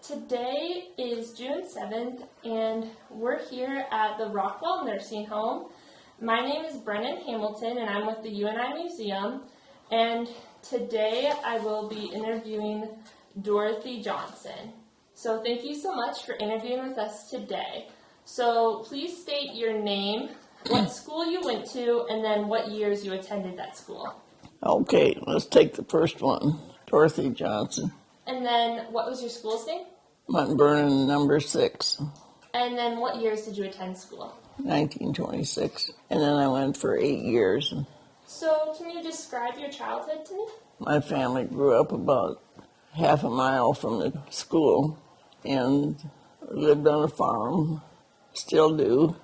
Today is June 7th, and we're here at the Rockwell Nursing Home. My name is Brenann Hamilton, and I'm with the UNI Museum, and today I will be interviewing Dorothy Johnson. So thank you so much for interviewing with us today. So please state your name, what school you went to, and then what years you attended that school. Okay, let's take the first one, Dorothy Johnson. And then what was your school's name? Mount Vernon, number 6. And then what years did you attend school? 1926. And then I went for 8 years. So can you describe your childhood to me? My family grew up about half a mile from the school and lived on a farm. Still do.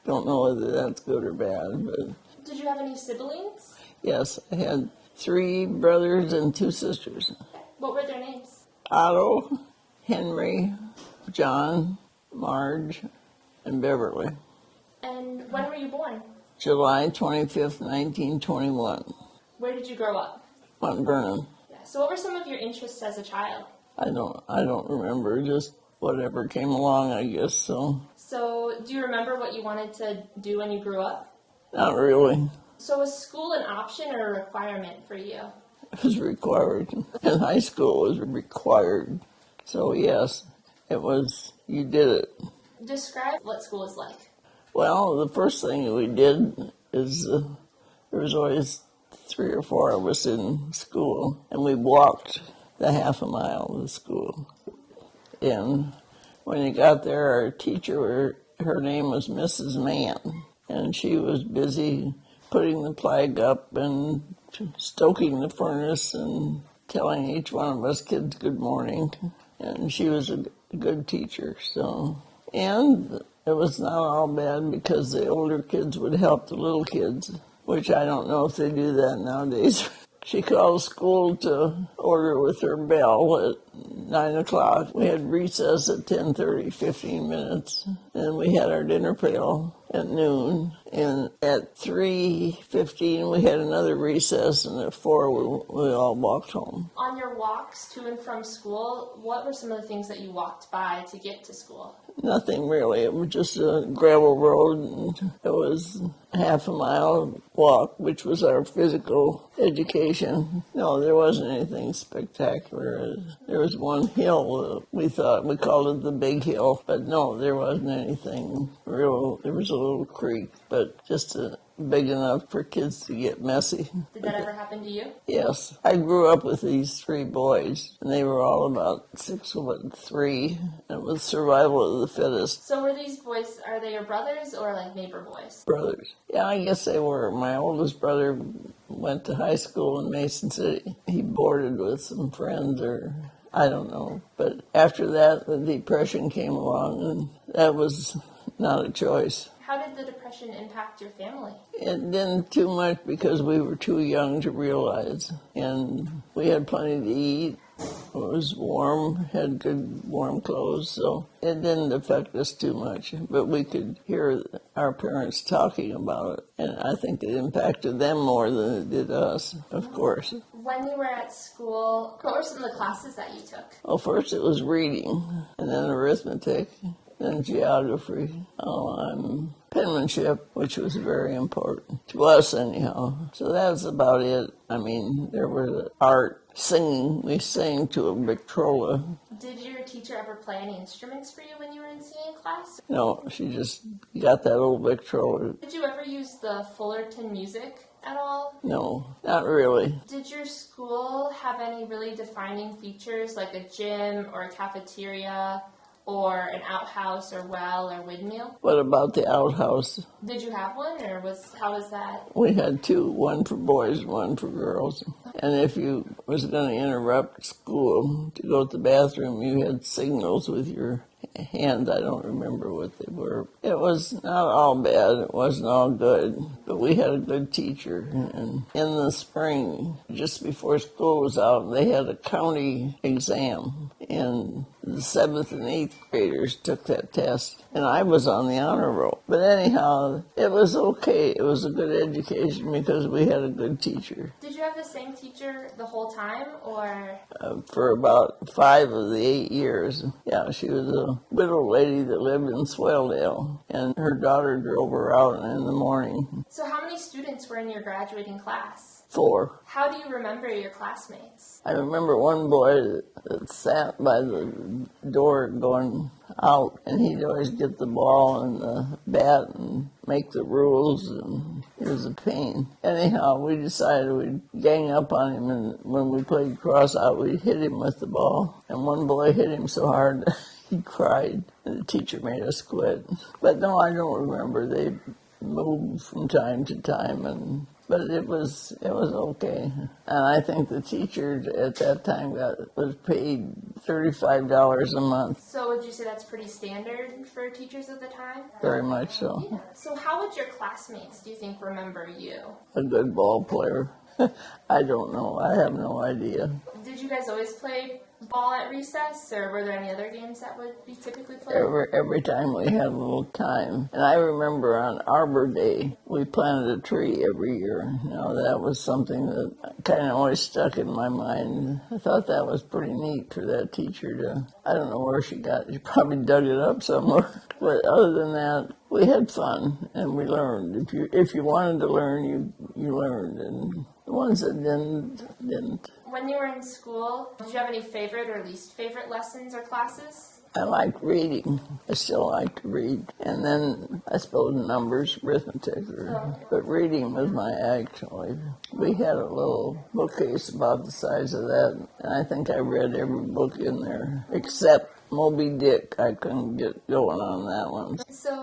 Don't know whether that's good or bad, but... Did you have any siblings? Yes, I had 3 brothers and 2 sisters. What were their names? Otto, Henry, John, Marge, and Beverly. And when were you born? July 25th, 1921. Where did you grow up? Mount Vernon. Yeah. So what were some of your interests as a child? I don't remember, just whatever came along, I guess, so. So do you remember what you wanted to do when you grew up? Not really. So was school an option or a requirement for you? It was required. In high school, it was required. So, yes, it was, you did it. Describe what school is like. Well, the first thing we did is there was always 3 or 4 of us in school, and we walked the half a mile to school. And when you got there, our teacher, her name was Mrs. Mann, and she was busy putting the flag up and stoking the furnace and telling each one of us kids good morning. And she was a good teacher, so. And it was not all bad because the older kids would help the little kids, which I don't know if they do that nowadays. She called school to order with her bell at 9 o'clock. We had recess at 10:30, 15 minutes. And we had our dinner pail at noon. And at 3:15, we had another recess. And at 4, we all walked home. On your walks to and from school, what were some of the things that you walked by to get to school? Nothing really. It was just a gravel road, and it was half a mile walk, which was our physical education. No, there wasn't anything spectacular. There was one hill, we called it the Big Hill, but no, there wasn't anything real. There was a little creek, but just big enough for kids to get messy. Did that ever happen to you? Yes. I grew up with these 3 boys, and they were all about 6'3", and it was survival of the fittest. So were these boys, are they your brothers or like neighbor boys? Brothers. Yeah, I guess they were. My oldest brother went to high school in Mason City. He boarded with some friends, or I don't know. But after that, the Depression came along, and that was not a choice. How did the Depression impact your family? It didn't too much because we were too young to realize. And we had plenty to eat. It was warm, had good warm clothes, so it didn't affect us too much. But we could hear our parents talking about it. And I think it impacted them more than it did us, of course. When you were at school, what were some of the classes that you took? Well, first it was reading, and then arithmetic, then geography, penmanship, which was very important to us anyhow. So that's about it. I mean, there was art, singing. We sang to a Victrola. Did your teacher ever play any instruments for you when you were in singing class? No, she just got that old Victrola. Did you ever use the Fullerton music at all? No, not really. Did your school have any really defining features like a gym or a cafeteria or an outhouse or well or windmill? What about the outhouse? Did you have one, or how was that? We had 2, one for boys, one for girls. And if you was going to interrupt school to go to the bathroom, you had signals with your hand. I don't remember what they were. It was not all bad. It wasn't all good. But we had a good teacher. And in the spring, just before school was out, they had a county exam. and the 7th and 8th graders took that test, and I was on the honor roll. But anyhow, it was okay. It was a good education because we had a good teacher. Did you have the same teacher the whole time, or? For about 5 of the 8 years. Yeah, she was a widow lady that lived in Swelldale, and her daughter drove her out in the morning. So how many students were in your graduating class? 4. How do you remember your classmates? I remember one boy that sat by the door going out, and he'd always get the ball and the bat and make the rules, and it was a pain. Anyhow, we decided we'd gang up on him, and when we played cross-out, we'd hit him with the ball. And one boy hit him so hard he cried, and the teacher made us quit. But no, I don't remember. They moved from time to time, but it was okay. And I think the teacher at that time was paid $35 a month. So would you say that's pretty standard for teachers at the time? Very much so. Yeah. So how would your classmates, do you think, remember you? A good ball player. I don't know. I have no idea. Did you guys always play ball at recess, or were there any other games that would be typically played? Every time we had a little time. And I remember on Arbor Day, we planted a tree every year. Now, that was something that kind of always stuck in my mind. I thought that was pretty neat for that teacher to, I don't know where she got it. She probably dug it up somewhere. But other than that, we had fun and we learned. If you wanted to learn, you learned. And the ones that didn't. When you were in school, did you have any favorite or least favorite lessons or classes? I liked reading. I still like to read. And then, I suppose, numbers, arithmetic. But reading was my actually. We had a little bookcase about the size of that, and I think I read every book in there, except Moby Dick. I couldn't get going on that one. So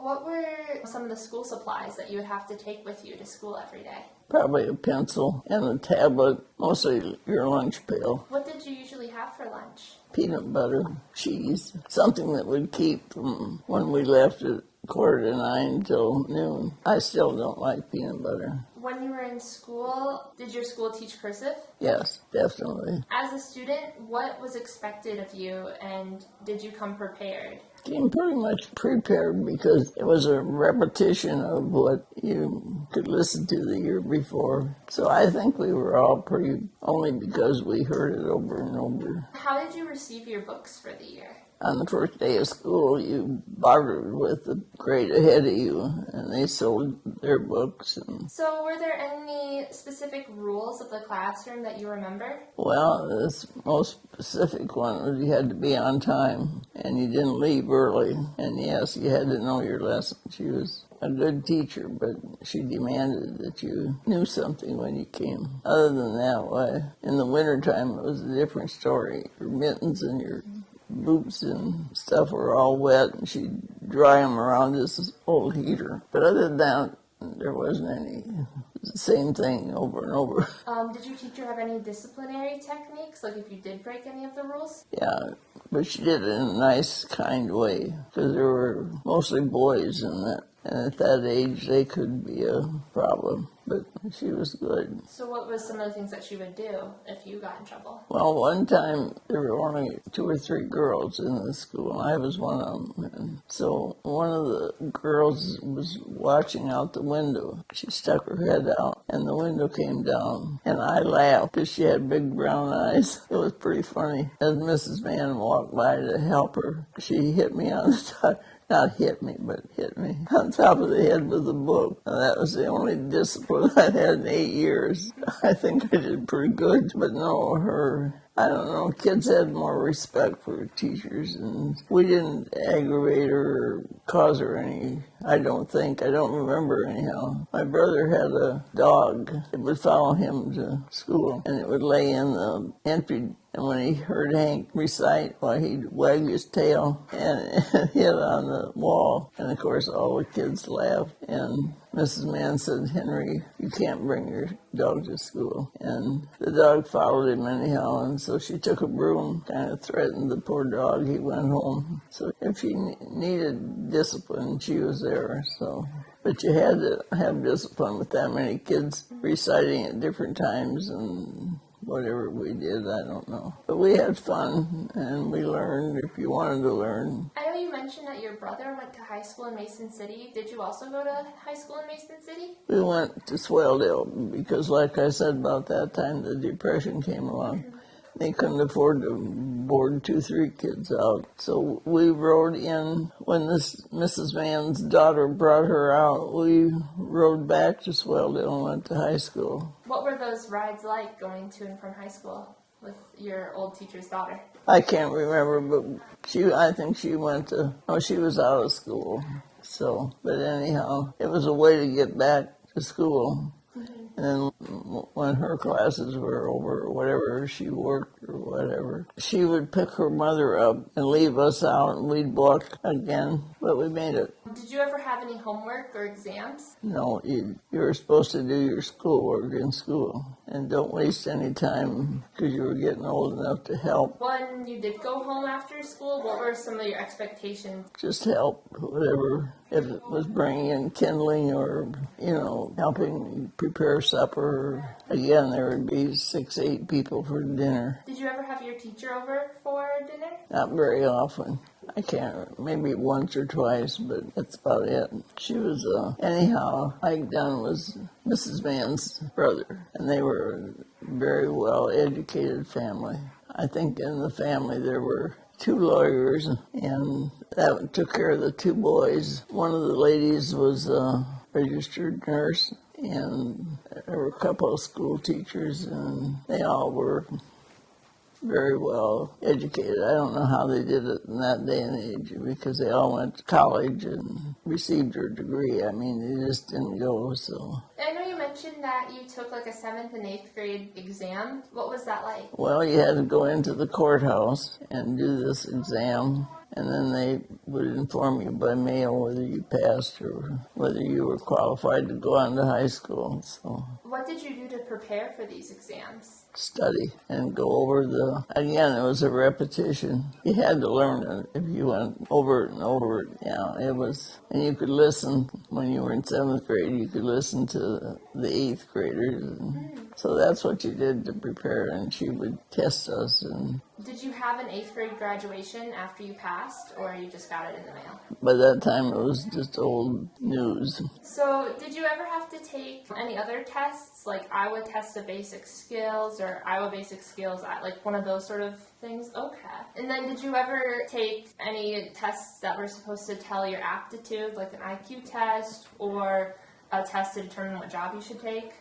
what were some of the school supplies that you would have to take with you to school every day? Probably a pencil and a tablet, mostly your lunch pail. What did you usually have for lunch? Peanut butter, cheese, something that would keep from when we left at 8:45 till noon. I still don't like peanut butter. When you were in school, did your school teach cursive? Yes, definitely. As a student, what was expected of you, and did you come prepared? Came pretty much prepared because it was a repetition of what you could listen to the year before. So I think we were all pretty, only because we heard it over and over. How did you receive your books for the year? On the first day of school, you bartered with the grade ahead of you, and they sold their books. So were there any specific rules of the classroom that you remember? Well, the most specific one was you had to be on time, and you didn't leave early. And yes, you had to know your lesson. She was a good teacher, but she demanded that you knew something when you came. Other than that, in the wintertime, it was a different story. Your mittens and your boots and stuff were all wet, and she'd dry them around this old heater. But other than that, there wasn't any. It was the same thing over and over. Did your teacher have any disciplinary techniques, like if you did break any of the rules? Yeah, but she did it in a nice, kind way, because there were mostly boys in that. And at that age, they could be a problem, but she was good. So what was some of the things that she would do if you got in trouble? Well, one time, there were only 2 or 3 girls in the school, and I was one of them. And so one of the girls was watching out the window. She stuck her head out, and the window came down. And I laughed because she had big brown eyes. It was pretty funny. As Mrs. Mann walked by to help her, she hit me on the top. Not hit me, but hit me on top of the head with a book. And that was the only discipline I had in 8 years. I think I did pretty good, but no, I don't know, kids had more respect for teachers, and we didn't aggravate her or cause her any, I don't remember anyhow. My brother had a dog. It would follow him to school, and it would lay in the entry. And when he heard Hank recite, he'd wag his tail and hit on the wall. And, of course, all the kids laughed. And Mrs. Mann said, "Henry, you can't bring your dog to school." And the dog followed him anyhow. And so she took a broom, kind of threatened the poor dog. He went home. So if she needed discipline, she was there. But you had to have discipline with that many kids reciting at different times, and whatever we did, I don't know. But we had fun, and we learned if you wanted to learn. I know you mentioned that your brother went to high school in Mason City. Did you also go to high school in Mason City? We went to Swaledale because, like I said, about that time the Depression came along. They couldn't afford to board 2-3 kids out. So we rode in. When this Mrs. Mann's daughter brought her out, we rode back to Swaledale and went to high school. What were those rides like going to and from high school with your old teacher's daughter? I can't remember, but I think she went to, she was out of school. So, but anyhow, it was a way to get back to school. And when her classes were over, or whatever, she worked or whatever, she would pick her mother up and leave us out, and we'd walk again, but we made it. Did you ever have any homework or exams? No, you were supposed to do your schoolwork in school, and don't waste any time because you were getting old enough to help. When you did go home after school, what were some of your expectations? Just help, whatever. If it was bringing in kindling or, helping prepare supper. Again, there would be 6-8 people for dinner. Did you ever have your teacher over for dinner? Not very often. I can't, maybe once or twice, but that's about it. She was, anyhow, Ike Dunn was Mrs. Mann's brother, and they were a very well-educated family. I think in the family there were 2 lawyers, and that took care of the 2 boys. One of the ladies was a registered nurse, and there were a couple of school teachers, and they all were very well educated. I don't know how they did it in that day and age because they all went to college and received their degree. I mean, they just didn't go, so. I know you mentioned that you took like a 7th and 8th grade exam. What was that like? Well, you had to go into the courthouse and do this exam, and then they would inform you by mail whether you passed or whether you were qualified to go on to high school. So. What did you do to prepare for these exams? Study and go over again, it was a repetition. You had to learn it if you went over it and over it. Yeah, it was, and you could listen when you were in 7th grade, you could listen to the 8th graders. And so that's what you did to prepare, and she would test us. And did you have an 8th grade graduation after you passed, or you just got it in the mail? By that time, it was just old news. So did you ever have to take any other tests, like Iowa Test of Basic Skills or Iowa Basic Skills, like one of those sort of things? Okay. And then did you ever take any tests that were supposed to tell your aptitude, like an IQ test or a test to determine what job you should take?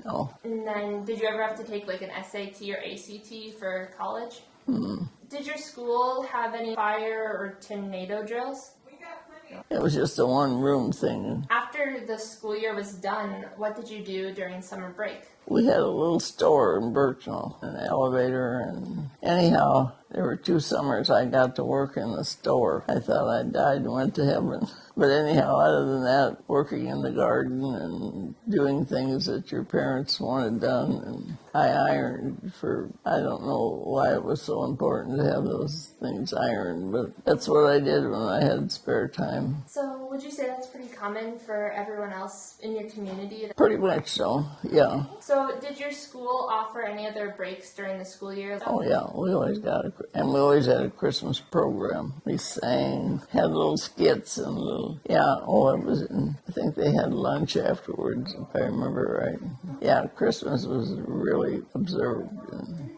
No. And then did you ever have to take like an SAT or ACT for college? Did your school have any fire or tornado drills? It was just a one-room thing. After the school year was done, what did you do during summer break? We had a little store in Birchnell, an elevator, and anyhow, there were 2 summers I got to work in the store. I thought I died and went to heaven. But anyhow, other than that, working in the garden and doing things that your parents wanted done, and I ironed for, I don't know why it was so important to have those things ironed, but that's what I did when I had spare time. So would you say that's pretty common for everyone else in your community? Pretty much so, yeah. So did your school offer any other breaks during the school year? Oh yeah, we always got we always had a Christmas program. We sang, had little skits and I think they had lunch afterwards, if I remember right. Yeah, Christmas was really observed.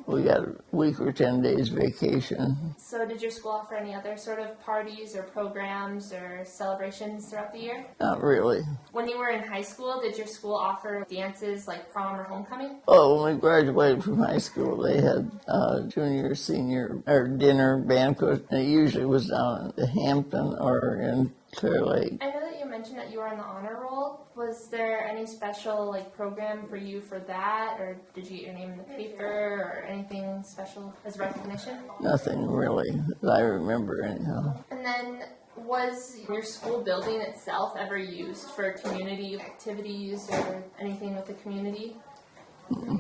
We got a week or 10 days vacation. So did your school offer any other sort of parties or programs or celebrations throughout the year? Not really. When you were in high school, did your school offer dances like prom or homecoming? Oh, when we graduated from high school, they had junior, senior, or dinner banquet. And it usually was down at Hampton or in Clear Lake. I know that you mentioned that you were on the honor roll. Was there any special program for you for that, or did you get your name in the paper, or anything special as recognition? Nothing really that I remember anyhow. And then was your school building itself ever used for community activities or anything with the community? Mm-hmm.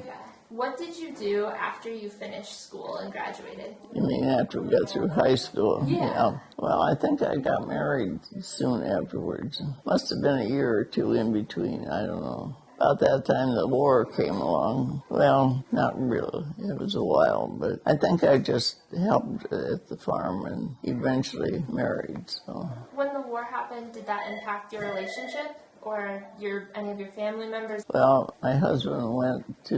What did you do after you finished school and graduated? You mean after we got through high school? Yeah. Well, I think I got married soon afterwards. Must have been a year or 2 in between. I don't know. About that time the war came along. Well, not really. It was a while, but I think I just helped at the farm and eventually married. So When the war happened, did that impact your relationship or any of your family members? well, my husband went to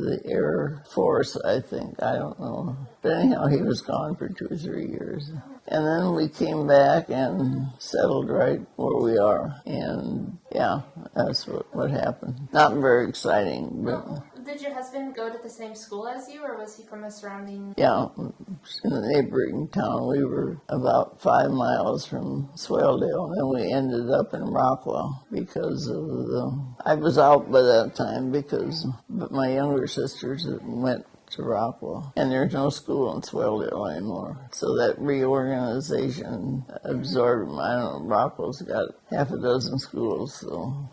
the Air Force, I think. I don't know. But anyhow, he was gone for 2 or 3 years. And then we came back and settled right where we are. And yeah, that's what happened. Not very exciting, but Did your husband go to the same school as you, or was he from a surrounding? yeah, in the neighboring town. We were about 5 miles from Swaledale, and we ended up in Rockwell because of I was out by that time but my younger sisters went to Rockwell, and there's no school in Swaledale anymore. So that reorganization absorbed them. I don't know, Rockwell's got half a dozen schools, so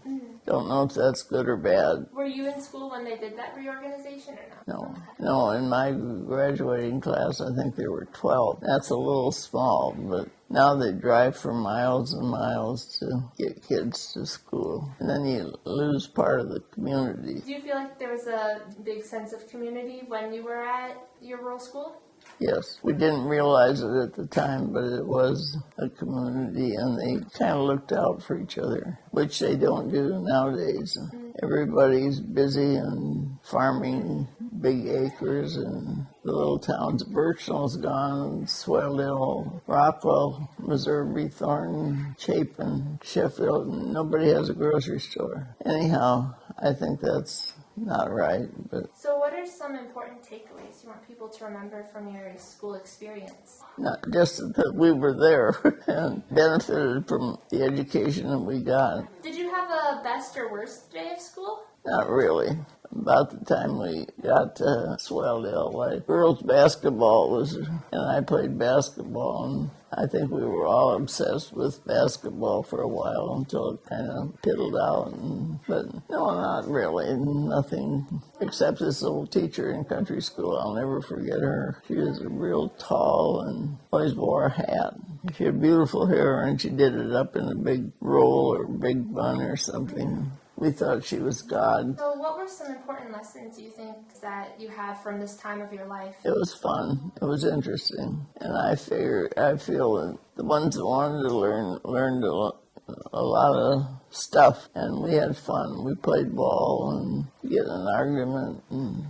don't know if that's good or bad. Were you in school when they did that reorganization or not? No, in my graduating class, I think there were 12. That's a little small, but now they drive for miles and miles to get kids to school. And then you lose part of the community. Do you feel like there was a big sense of community when you were at your rural school? Yes, we didn't realize it at the time, but it was a community, and they kind of looked out for each other, which they don't do nowadays. Everybody's busy and farming big acres, and the little towns. Birchnell's gone, Swaledale, Rockwell, Missouri, Thornton, Chapin, Sheffield, and nobody has a grocery store. Anyhow, I think that's not right, but So what are some important takeaways you want people to remember from your school experience? not just that we were there and benefited from the education that we got. Did you have a best or worst day of school? Not really. About the time we got to Swaledale, like girls basketball was, and I played basketball, and I think we were all obsessed with basketball for a while until it kind of piddled out. But no, not really. Nothing except this old teacher in country school. I'll never forget her. She was real tall and always wore a hat. She had beautiful hair, and she did it up in a big roll or big bun or something. We thought she was God. So what were some important lessons you think that you have from this time of your life? It was fun. It was interesting. And I feel that the ones that wanted to learned a lot of stuff, and we had fun. We played ball and get in an argument, and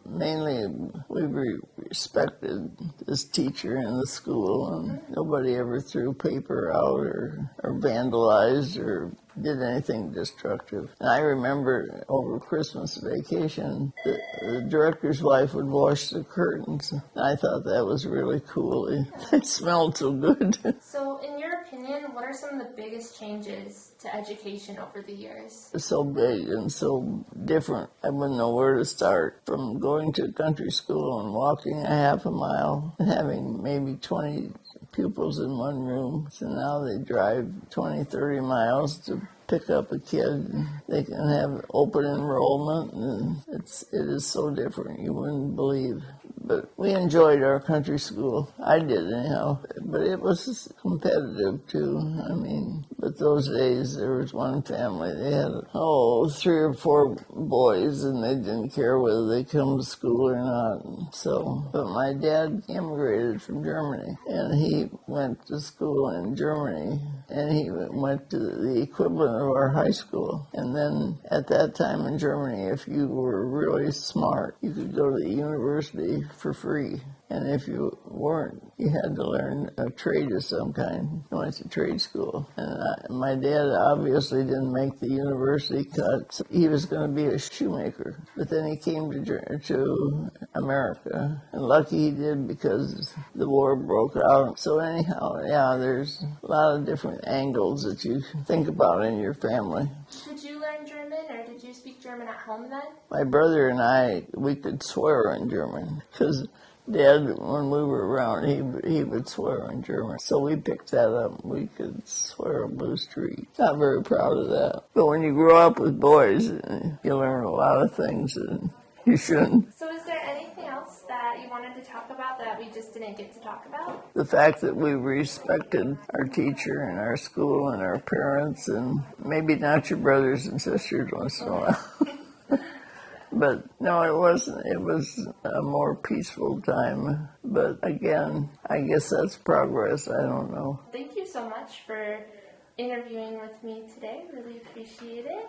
mainly we respected this teacher in the school, and nobody ever threw paper out or vandalized or did anything destructive. And I remember over Christmas vacation, the director's wife would wash the curtains. And I thought that was really cool. It smelled so good. So in your opinion, what are some of the biggest changes to education over the years? It's so big and so different. I wouldn't know where to start. From going to country school and walking a half a mile and having maybe 20 pupils in one room. So now they drive 20, 30 miles to pick up a kid. They can have open enrollment, and it is so different. You wouldn't believe. But we enjoyed our country school. I did anyhow. But it was competitive too. I mean, but those days there was one family. They had 3 or 4 boys, and they didn't care whether they come to school or not. So, but my dad immigrated from Germany, and he went to school in Germany, and he went to the equivalent of our high school. And then at that time in Germany, if you were really smart, you could go to the university for free. And if you weren't, you had to learn a trade of some kind. I went to trade school. And my dad obviously didn't make the university cut. So he was going to be a shoemaker. But then he came to America. And lucky he did, because the war broke out. So anyhow, there's a lot of different angles that you think about in your family. Did you learn German, or did you speak German at home then? My brother and I, we could swear in German, because Dad, when we were around, he would swear in German. So we picked that up. We could swear on Blue Street. Not very proud of that. But when you grow up with boys, you learn a lot of things. And You shouldn't. So is there anything else that you wanted to talk about that we just didn't get to talk about? The fact that we respected our teacher and our school and our parents, and maybe not your brothers and sisters once in a while. But no, it wasn't. It was a more peaceful time. But again, I guess that's progress. I don't know. Thank you so much for interviewing with me today. Really appreciate it.